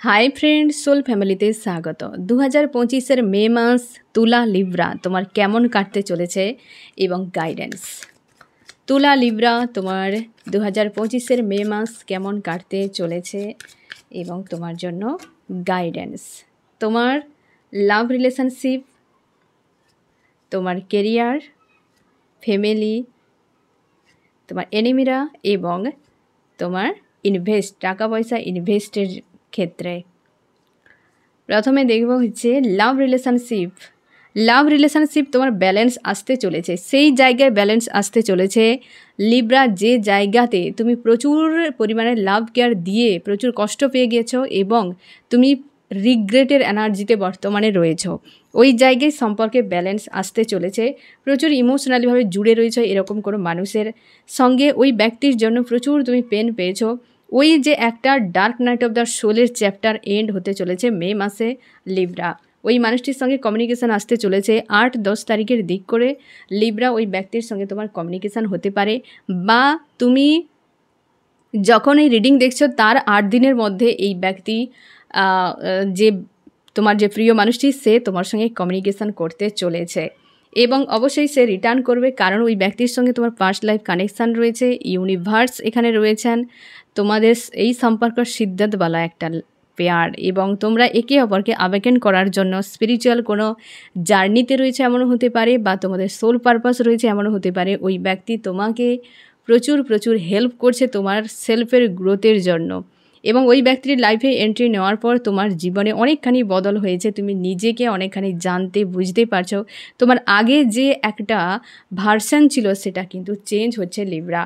Hi friend, soul ফ্যামিলিতে স্বাগত। 2025-এর মে মাস তুলা লিব্রা তোমার কেমন কাটতে চলেছে এবং গাইডেন্স। তুলা লিব্রা তোমার 2025-এর মে মাস কেমন কাটতে চলেছে এবং তোমার জন্য গাইডেন্স। তোমার লাভ রিলেশনশিপ, তোমার কেরিয়ার, ফ্যামিলি, তোমার এনিমিরা এবং তোমার টাকা পয়সা ইনভেস্টের ক্ষেত্রে। প্রথমে দেখব হচ্ছে লাভ রিলেশনশিপ তোমার ব্যালেন্স আসতে চলেছে, সেই জায়গায় ব্যালেন্স আসতে চলেছে লিব্রা, যে জায়গাতে তুমি প্রচুর পরিমাণে লাভ কেয়ার দিয়ে প্রচুর কষ্ট পেয়ে গেছো এবং তুমি রিগ্রেটের এনার্জিতে বর্তমানে রয়েছো, ওই জায়গায় সম্পর্কে ব্যালেন্স আসতে চলেছে। প্রচুর ইমোশনালিভাবে জুড়ে রয়েছে এরকম কোনো মানুষের সঙ্গে, ওই ব্যক্তির জন্য প্রচুর তুমি পেন পেয়েছো। ওই যে একটা ডার্ক নাইট অফ দ্য সোলের চ্যাপ্টার এন্ড হতে চলেছে মে মাসে লিব্রা। ওই মানুষটির সঙ্গে কমিউনিকেশান আসতে চলেছে 8-10 তারিখের দিক করে লিব্রা। ওই ব্যক্তির সঙ্গে তোমার কমিউনিকেশান হতে পারে, বা তুমি যখন এই রিডিং দেখছো তার 8 দিনের মধ্যে এই ব্যক্তি যে তোমার যে প্রিয় মানুষটি, সে তোমার সঙ্গে কমিউনিকেশান করতে চলেছে এবং অবশ্যই সে রিটার্ন করবে, কারণ ওই ব্যক্তির সঙ্গে তোমার পাস্ট লাইফ কানেকশান রয়েছে, ইউনিভার্স এখানে রয়েছেন, তোমাদের এই সম্পর্ক সিদ্ধান্তওয়ালা একটা পেয়ার এবং তোমরা একে অপরকে আবেগন করার জন্য স্পিরিচুয়াল কোনো জার্নিতে রয়েছে এমনও হতে পারে, বা তোমাদের সোল পারপাস রয়েছে এমনও হতে পারে। ওই ব্যক্তি তোমাকে প্রচুর হেল্প করছে তোমার সেলফের গ্রোথের জন্য এবং ওই ব্যক্তির লাইফে এন্ট্রি নেওয়ার পর তোমার জীবনে অনেকখানি বদল হয়েছে, তুমি নিজেকে অনেকখানি জানতে বুঝতে পারছো। তোমার আগে যে একটা ভার্সন ছিল সেটা কিন্তু চেঞ্জ হচ্ছে লিব্রা,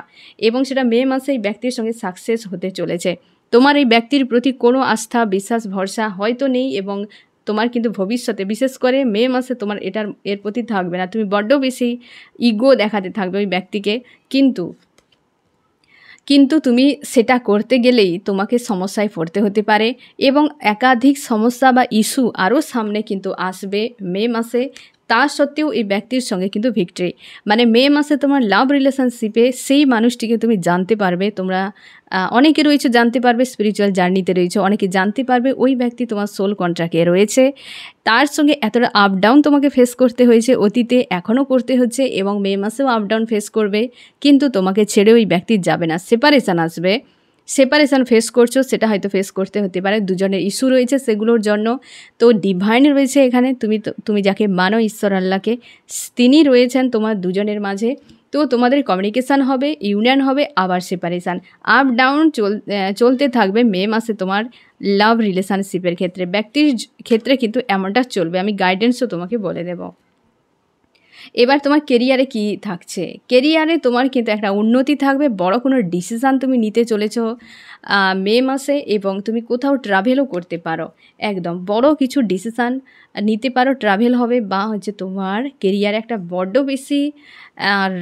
এবং সেটা মে মাসে এই ব্যক্তির সঙ্গে সাকসেস হতে চলেছে। তোমার এই ব্যক্তির প্রতি কোনো আস্থা, বিশ্বাস, ভরসা হয়তো নেই এবং তোমার কিন্তু ভবিষ্যতে বিশেষ করে মে মাসে তোমার এর প্রতি থাকবে না, তুমি বড্ড বেশি ইগো দেখাতে থাকবে ওই ব্যক্তিকে, কিন্তু তুমি সেটা করতে গেলেই তোমাকে সমস্যায় পড়তে হতে পারে এবং একাধিক সমস্যা বা ইস্যু আরও সামনে কিন্তু আসবে মে মাসে। তা সত্ত্বেও এই ব্যক্তির সঙ্গে কিন্তু ভিক্টরি, মানে মে মাসে তোমার লাভ রিলেশনশিপে সেই মানুষটিকে তুমি জানতে পারবে। তোমরা অনেকে রয়েছে জানতে পারবে, স্পিরিচুয়াল জার্নিতে রয়েছে, অনেকে জানতে পারবে ওই ব্যক্তি তোমার সোল কন্ট্রাক্টে রয়েছে, তার সঙ্গে এতটা আপ ডাউন তোমাকে ফেস করতে হয়েছে অতীতে, এখনও করতে হচ্ছে এবং মে মাসেও আপ ডাউন ফেস করবে, কিন্তু তোমাকে ছেড়ে ওই ব্যক্তি যাবে না। সেপারেশান আসবে, সেপারেশান ফেস করছো, সেটা হয়তো ফেস করতে হতে পারে, দুজনের ইস্যু রয়েছে সেগুলোর জন্য। তো ডিভাইন রয়েছে এখানে, তুমি যাকে মানো, ঈশ্বর আল্লাহকে, তিনি রয়েছেন তোমার দুজনের মাঝে। তো তোমাদের কমিউনিকেশান হবে, ইউনিয়ন হবে, আবার সেপারেশান, আপ ডাউন চলতে থাকবে মে মাসে তোমার লাভ রিলেশনশিপের ক্ষেত্রে। ব্যক্তির ক্ষেত্রে কিন্তু এমনটা চলবে, আমি গাইডেন্সও তোমাকে বলে দেব। এবার তোমার কেরিয়ারে কি থাকছে? কেরিয়ারে তোমার কিন্তু একটা উন্নতি থাকবে, বড় কোনো ডিসিশান তুমি নিতে চলেছো মে মাসে এবং তুমি কোথাও ট্রাভেলও করতে পারো, একদম বড় কিছু ডিসিশান নিতে পারো, ট্রাভেল হবে, বা হচ্ছে তোমার কেরিয়ারে একটা বড্ড বেশি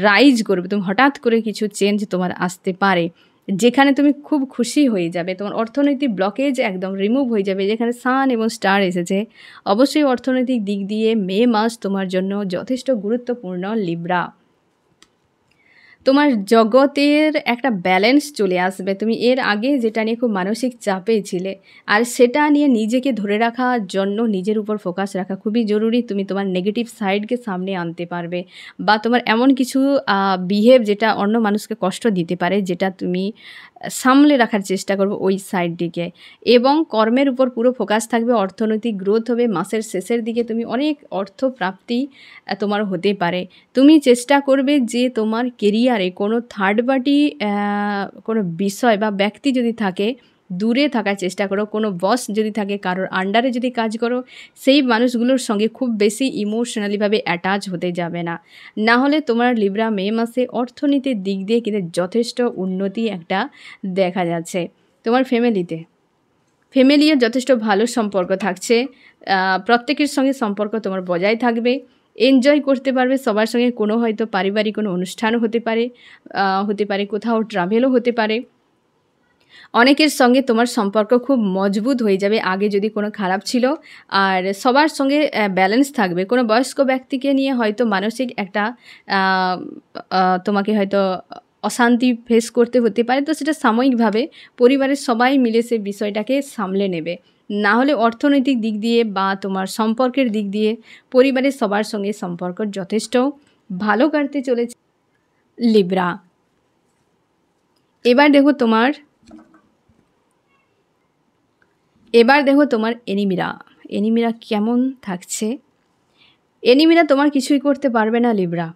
রাইজ করবে, তুমি হঠাৎ করে কিছু চেঞ্জ তোমার আসতে পারে, যেখানে তুমি খুব খুশি হয়ে যাবে, তোমার অর্থনৈতিক ব্লকেজ একদম রিমুভ হয়ে যাবে, যেখানে সান এবং স্টার এসেছে। অবশ্যই অর্থনৈতিক দিক দিয়ে মে মাস তোমার জন্য যথেষ্ট গুরুত্বপূর্ণ লিব্রা। তোমার জগতের একটা ব্যালেন্স চলে আসবে, তুমি এর আগে যেটা নিয়ে খুব মানসিক চাপে ছিলে, আর সেটা নিয়ে নিজেকে ধরে রাখার জন্য নিজের উপর ফোকাস রাখা খুবই জরুরি। তুমি তোমার নেগেটিভ সাইডকে সামনে আনতে পারবে, বা তোমার এমন কিছু বিহেভ যেটা অন্য মানুষকে কষ্ট দিতে পারে, যেটা তুমি সামলে রাখার চেষ্টা করবে ওই সাইডটিকে, এবং কর্মের উপর পুরো ফোকাস থাকবে। অর্থনৈতিক গ্রোথ হবে, মাসের শেষের দিকে তুমি অনেক অর্থ প্রাপ্তি তোমার হতে পারে। তুমি চেষ্টা করবে যে তোমার কেরিয়ারে কোনো থার্ড পার্টি কোনো বিষয় বা ব্যক্তি যদি থাকে, দূরে থাকার চেষ্টা করো। কোনো বস যদি থাকে, কারোর আন্ডারে যদি কাজ করো, সেই মানুষগুলোর সঙ্গে খুব বেশি ইমোশনালিভাবে অ্যাটাচ হতে যাবে না, না হলে তোমার লিব্রা মে মাসে অর্থনীতির দিক দিয়ে কিন্তু যথেষ্ট উন্নতি একটা দেখা যাচ্ছে। তোমার ফ্যামিলিও যথেষ্ট ভালো সম্পর্ক থাকছে, প্রত্যেকের সঙ্গে সম্পর্ক তোমার বজায় থাকবে, এনজয় করতে পারবে সবার সঙ্গে। কোনো হয়তো পারিবারিক কোনো অনুষ্ঠানও হতে পারে, কোথাও ট্রাভেলও হতে পারে। অনেকের সঙ্গে তোমার সম্পর্ক খুব মজবুত হয়ে যাবে, আগে যদি কোনো খারাপ ছিল, আর সবার সঙ্গে ব্যালেন্স থাকবে। কোনো বয়স্ক ব্যক্তিকে নিয়ে হয়তো মানসিক একটা তোমাকে হয়তো অশান্তি ফেস করতে হতে পারে, তো সেটা সাময়িকভাবে পরিবারের সবাই মিলে সে বিষয়টাকে সামলে নেবে। না হলে অর্থনৈতিক দিক দিয়ে বা তোমার সম্পর্কের দিক দিয়ে পরিবারের সবার সঙ্গে সম্পর্ক যথেষ্ট ভালো কাটতে চলেছে লিব্রা। এবার দেখো তোমার এনিমিরা কেমন থাকছে। এনিমিরা তোমার কিছুই করতে পারবে না লিব্রা।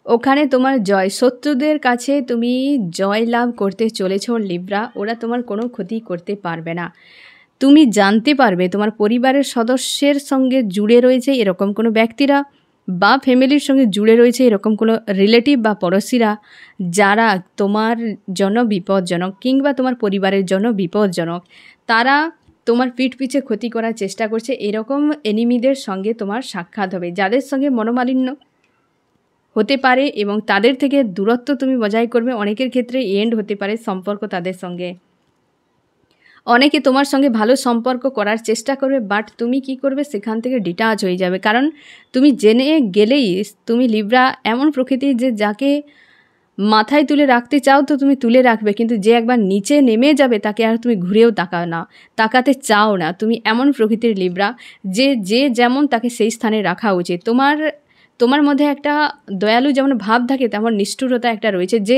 ওখানে তোমার জয়, শত্রুদের কাছে তুমি জয় লাভ করতে চলেছ লিব্রা। ওরা তোমার কোনো ক্ষতি করতে পারবে না। তুমি জানতে পারবে তোমার পরিবারের সদস্যের সঙ্গে জুড়ে রয়েছে এরকম কোনো ব্যক্তিরা বা ফ্যামিলির সঙ্গে জুড়ে রয়েছে এরকম কোনো রিলেটিভ বা পড়োশিরা যারা তোমার জন্য বিপজ্জনক কিংবা তোমার পরিবারের জন্য বিপজ্জনক। তারা তোমার পিঠ পিছে ক্ষতি করার চেষ্টা করছে। এরকম এনিমিদের সঙ্গে তোমার সাক্ষাৎ হবে, যাদের সঙ্গে মনোমালিন্য হতে পারে এবং তাদের থেকে দূরত্ব তুমি বজায় করবে। অনেকের ক্ষেত্রে এন্ড হতে পারে সম্পর্ক তাদের সঙ্গে। অনেকে তোমার সঙ্গে ভালো সম্পর্ক করার চেষ্টা করবে, বাট তুমি কি করবে, সেখান থেকে ডিটাচ হয়ে যাবে। কারণ তুমি জেনে গেলেই তুমি লিব্রা এমন প্রকৃতির যে যাকে মাথায় তুলে রাখতে চাও তো তুমি তুলে রাখবে, কিন্তু যে একবার নিচে নেমে যাবে তাকে আর তুমি ঘুরেও তাকাতে চাও না। তুমি এমন প্রকৃতির লিব্রা যে যেমন তাকে সেই স্থানে রাখা উচিত। তোমার মধ্যে একটা দয়ালু যেমন ভাব থাকে তেমন নিষ্ঠুরতা একটা রয়েছে, যে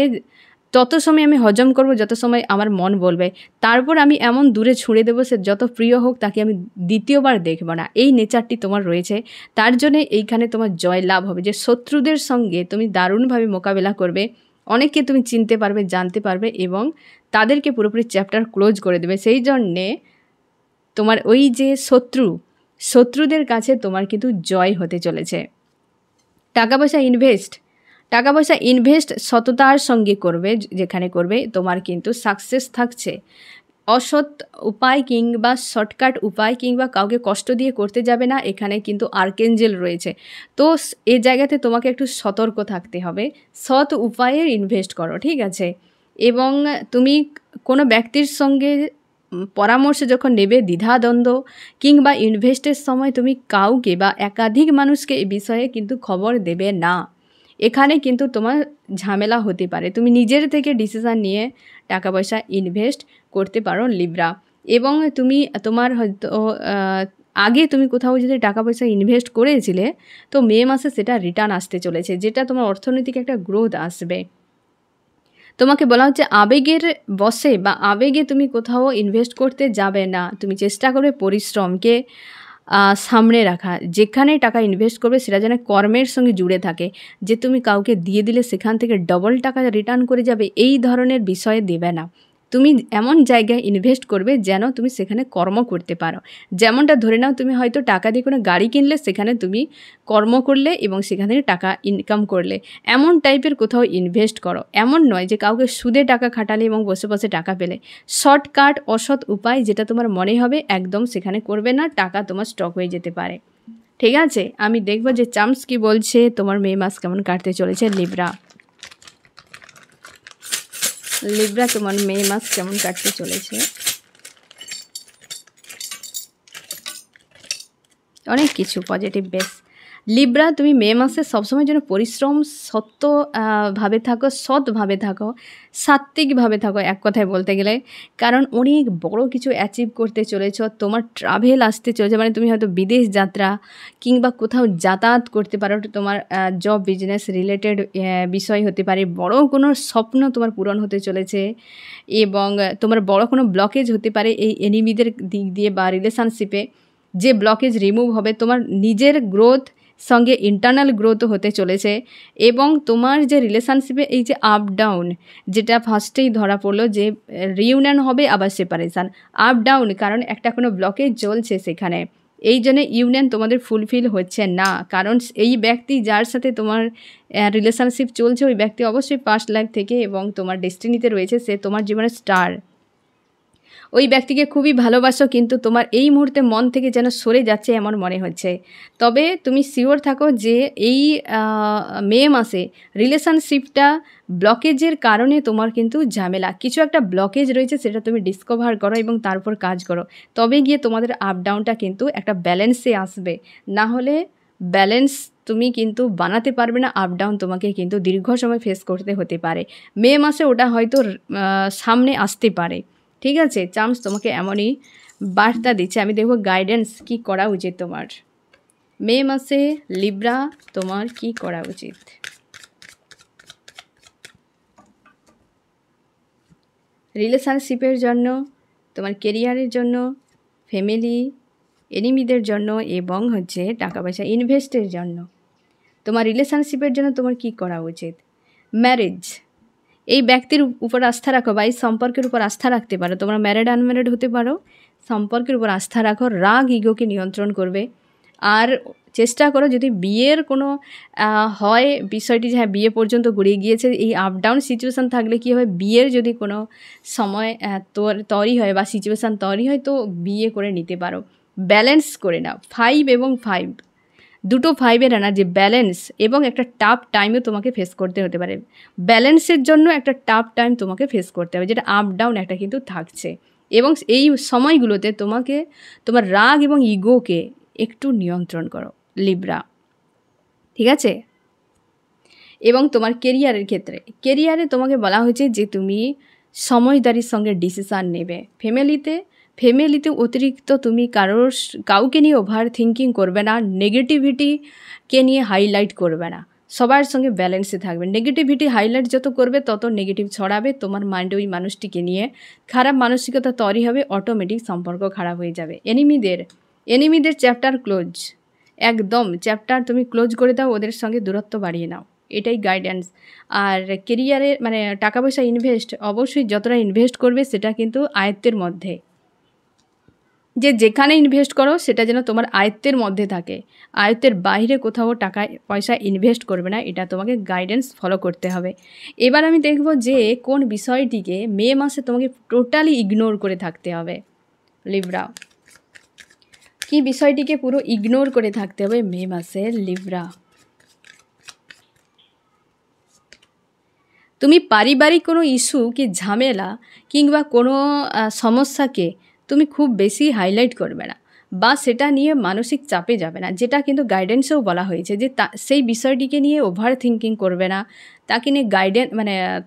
তত সময় আমি হজম করব যত সময় আমার মন বলবে, তারপর আমি এমন দূরে ছুঁড়ে দেবো সে যত প্রিয় হোক তাকে আমি দ্বিতীয়বার দেখব না। এই নেচারটি তোমার রয়েছে, তার জন্যে এইখানে তোমার জয় লাভ হবে। যে শত্রুদের সঙ্গে তুমি দারুণভাবে মোকাবেলা করবে, অনেককে তুমি চিনতে পারবে, জানতে পারবে এবং তাদেরকে পুরোপুরি চ্যাপ্টার ক্লোজ করে দেবে। সেই জন্যে তোমার ওই যে শত্রুদের কাছে তোমার কিন্তু জয় হতে চলেছে। টাকা পয়সা ইনভেস্ট সততার সঙ্গে করবে, যেখানে করবে তোমার কিন্তু সাকসেস থাকছে। অসৎ উপায় কিংবা শর্টকাট উপায় কিংবা কাউকে কষ্ট দিয়ে করতে যাবে না। এখানে কিন্তু আর্কেঞ্জেল রয়েছে, তো এই জায়গাতে তোমাকে একটু সতর্ক থাকতে হবে। সৎ উপায়ে ইনভেস্ট করো, ঠিক আছে। এবং তুমি কোনো ব্যক্তির সঙ্গে পরামর্শ যখন নেবে, দ্বিধাদ্বন্দ্ব কিংবা ইনভেস্টের সময় তুমি কাউকে বা একাধিক মানুষকে এই বিষয়ে কিন্তু খবর দেবে না। এখানে কিন্তু তোমার ঝামেলা হতে পারে। তুমি নিজের থেকে ডিসিশান নিয়ে টাকা পয়সা ইনভেস্ট করতে পারো লিব্রা। এবং তোমার হয়তো আগে তুমি কোথাও যদি টাকা পয়সা ইনভেস্ট করেছিলে, তো মে মাসে সেটা রিটার্ন আসতে চলেছে, যেটা তোমার অর্থনৈতিক একটা গ্রোথ আসবে। তোমাকে বলা হচ্ছে আবেগের বশে বা আবেগে তুমি কোথাও ইনভেস্ট করতে যাবে না। তুমি চেষ্টা করবে পরিশ্রমকে সামনে রাখা। যেখানে টাকা ইনভেস্ট করবে সেটা যেন কর্মের সঙ্গে জুড়ে থাকে, যে তুমি কাউকে দিয়ে দিলে সেখান থেকে ডবল টাকা রিটার্ন করে যাবে, এই ধরনের বিষয়ে দেবে না। তুমি এমন জায়গায় ইনভেস্ট করবে যেন তুমি সেখানে কর্ম করতে পারো। যেমনটা ধরে নাও তুমি হয়তো টাকা দিয়ে কোনো গাড়ি কিনলে, সেখানে তুমি কর্ম করলে এবং সেখান থেকে টাকা ইনকাম করলে, এমন টাইপের কোথাও ইনভেস্ট করো। এমন নয় যে কাউকে সুদে টাকা খাটালে এবং বসে বসে টাকা পেলে। শর্টকাট অসৎ উপায় যেটা তোমার মনে হবে একদম সেখানে করবে না, টাকা তোমার স্টক হয়ে যেতে পারে। ঠিক আছে, আমি দেখবো যে চার্মস কি বলছে, তোমার মে মাস কেমন কাটতে চলেছে লিব্রা। তোমার মে মাস কেমন কাটতে চলেছে। অনেক কিছু পজিটিভ বেশ। লিব্রা, তুমি মে মাসে সবসময় যেন পরিশ্রম ভাবে থাকো, সৎভাবে থাকো, সাত্ত্বিকভাবে থাকো, এক কথায় বলতে গেলে। কারণ অনেক বড় কিছু অ্যাচিভ করতে চলেছ। তোমার ট্রাভেল আসতে চলেছে, মানে তুমি হয়তো বিদেশ যাত্রা কিংবা কোথাও যাতায়াত করতে পারো। তোমার জব বিজনেস রিলেটেড বিষয় হতে পারে। বড় কোনো স্বপ্ন তোমার পূরণ হতে চলেছে এবং তোমার বড় কোনো ব্লকেজ হতে পারে এই এনিমিদের দিক দিয়ে বা রিলেশনশিপে। যে ব্লকেজ রিমুভ হবে, তোমার নিজের গ্রোথ সঙ্গে ইন্টারনাল গ্রোথও হতে চলেছে। এবং তোমার যে রিলেশনশিপে এই যে আপ ডাউন, যেটা ফার্স্টেই ধরা পড়লো যে রিইউনিয়ন হবে আবার সেপারেশান, আপ ডাউন, কারণ একটা কোনো ব্লকেজ চলছে সেখানে। এই জন্যে ইউনিয়ন তোমাদের ফুলফিল হচ্ছে না, কারণ এই ব্যক্তি যার সাথে তোমার রিলেশনশিপ চলছে ওই ব্যক্তি অবশ্যই পাস্ট লাইফ থেকে এবং তোমার ডেস্টিনিতে রয়েছে, সে তোমার জীবনের স্টার। ওই ব্যক্তিকে খুবই ভালোবাসো, কিন্তু তোমার এই মুহূর্তে মন থেকে যেন সরে যাচ্ছে এমন মনে হচ্ছে। তবে তুমি শিওর থাকো যে এই মে মাসে রিলেশনশিপটা ব্লকেজের কারণে তোমার কিন্তু ঝামেলা, কিছু একটা ব্লকেজ রয়েছে, সেটা তুমি ডিসকভার করো এবং তারপর কাজ করো। তবে গিয়ে তোমাদের আপ ডাউনটা কিন্তু একটা ব্যালেন্সে আসবে, না হলে ব্যালেন্স তুমি কিন্তু বানাতে পারবে না, আপ ডাউন তোমাকে কিন্তু দীর্ঘ সময় ফেস করতে হতে পারে। মে মাসে ওটা হয়তো সামনে আসতে পারে, ঠিক আছে। চান্স তোমাকে এমনই বার্তা দিচ্ছে। আমি দেখব গাইডেন্স কি করা উচিত তোমার। মে মাসে লিব্রা তোমার কি করা উচিত? রিলেশনশিপের জন্য, তোমার কেরিয়ারের জন্য, ফ্যামিলি, এনিমিদের জন্য এবং হচ্ছে টাকা পয়সা ইনভেস্টের জন্য। তোমার রিলেশনশিপের জন্য তোমার কি করা উচিত? ম্যারেজ, এই ব্যক্তির উপর আস্থা রাখো বা এই সম্পর্কের উপর আস্থা রাখতে পারো। তোমরা ম্যারিড আনম্যারিড হতে পারো, সম্পর্কের উপর আস্থা রাখো, রাগ ইগোকে নিয়ন্ত্রণ করবে। আর চেষ্টা করো যদি বিয়ের কোনো হয় বিষয়টি, যে হ্যাঁ বিয়ে পর্যন্ত গড়িয়ে গিয়েছে, এই আপ ডাউন সিচুয়েশান থাকলে কী হবে, বিয়ের যদি কোনো সময় তৈরি হয় বা সিচুয়েশান তৈরি হয় তো বিয়ে করে নিতে পারো। ব্যালেন্স করে নাও। 5 এবং 5, দুটো 5-এর এনার্জি, ব্যালেন্স এবং একটা টাফ টাইমও তোমাকে ফেস করতে হতে পারে। ব্যালেন্সের জন্য একটা টাফ টাইম তোমাকে ফেস করতে হবে, যেটা আপ ডাউন একটা কিন্তু থাকছে। এবং এই সময়গুলোতে তোমাকে তোমার রাগ এবং ইগোকে একটু নিয়ন্ত্রণ করো লিব্রা, ঠিক আছে। এবং তোমার কেরিয়ারের ক্ষেত্রে, কেরিয়ারে তোমাকে বলা হয়েছে যে তুমি সমঝদারির সঙ্গে ডিসিশান নেবে। ফ্যামিলিতে অতিরিক্ত তুমি কাউকে নিয়ে ওভার থিঙ্কিং করবে না, নেগেটিভিটিকে নিয়ে হাইলাইট করবে না, সবার সঙ্গে ব্যালেন্সে থাকবে। নেগেটিভিটি হাইলাইট যত করবে তত নেগেটিভ ছড়াবে তোমার মাইন্ডে, ওই মানুষটিকে নিয়ে খারাপ মানসিকতা তৈরি হবে, অটোমেটিক সম্পর্ক খারাপ হয়ে যাবে। এনিমিদের চ্যাপ্টার ক্লোজ, একদম চ্যাপ্টার তুমি ক্লোজ করে দাও, ওদের সঙ্গে দূরত্ব বাড়িয়ে নাও, এটাই গাইডেন্স। আর কেরিয়ারে মানে টাকা পয়সা ইনভেস্ট, অবশ্যই যতটা ইনভেস্ট করবে সেটা কিন্তু আয়ত্তের মধ্যে, যেখানে ইনভেস্ট করো সেটা যেন তোমার আয়ত্তের মধ্যে থাকে, আয়ত্তের বাইরে কোথাও টাকা পয়সা ইনভেস্ট করবে না, এটা তোমাকে গাইডেন্স ফলো করতে হবে। এবার আমি দেখব যে কোন বিষয়টিকে মে মাসে তোমাকে টোটালি ইগনোর করে থাকতে হবে। লিব্রা, কি বিষয়টিকে পুরো ইগনোর করে থাকতে হবে মে মাসে লিব্রা? তুমি পারিবারিক কোনো ইস্যু কি ঝামেলা কিংবা কোনো সমস্যাকে তুমি খুব বেশি হাইলাইট করবে না বা সেটা নিয়ে মানসিক চাপে যাবে না, যেটা কিন্তু গাইডেন্সেও বলা হয়েছে যে সেই বিষয়টিকে নিয়ে ওভার থিঙ্কিং করবে না, তাকে নিয়ে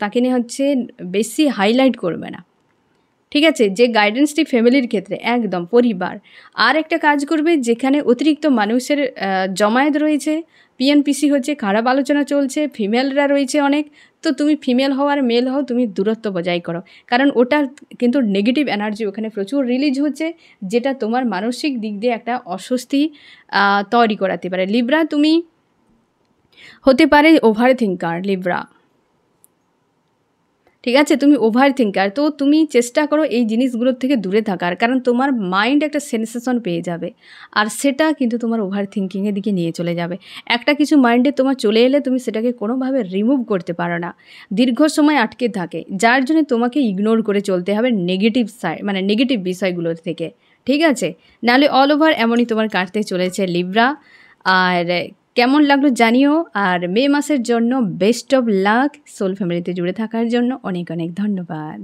তাকে নিয়ে হচ্ছে বেশি হাইলাইট করবে না, ঠিক আছে। যে গাইডেন্সটি ফ্যামিলির ক্ষেত্রে একদম পরিবার। আর একটা কাজ করবে, যেখানে অতিরিক্ত মানুষের জমায়েত রয়েছে, পিএনপিসি হচ্ছে, খারাপ আলোচনা চলছে, ফিমেলরা রয়েছে অনেক, তো তুমি ফিমেল হও আর মেল হও, তুমি দূরত্ব বজায় করো, কারণ ওটা কিন্তু নেগেটিভ এনার্জি ওখানে প্রচুর রিলিজ হচ্ছে, যেটা তোমার মানসিক দিক দিয়ে একটা অস্বস্তি তৈরি করাতে পারে। লিব্রা, তুমি হতে পারে ওভার থিঙ্কার লিব্রা, ঠিক আছে, তুমি ওভার থিঙ্কার, তো তুমি চেষ্টা করো এই জিনিসগুলোর থেকে দূরে থাকার, কারণ তোমার মাইন্ড একটা সেন্সেশন পেয়ে যাবে আর সেটা কিন্তু তোমার ওভার থিঙ্কিংয়ের দিকে নিয়ে চলে যাবে। একটা কিছু মাইন্ডে তোমার চলে এলে তুমি সেটাকে কোনোভাবে রিমুভ করতে পারো না, দীর্ঘ সময় আটকে থাকে, যার জন্য তোমাকে ইগনোর করে চলতে হবে নেগেটিভ নেগেটিভ বিষয়গুলোর থেকে, ঠিক আছে। নাহলে অল ওভার এমনই তোমার কাটতে চলেছে লিব্রা। আর কেমন লাগলো জানিও, আর মে মাসের জন্য বেস্ট অফ লাক, সোল ফ্যামিলিতে জুড়ে থাকার জন্য অনেক অনেক ধন্যবাদ।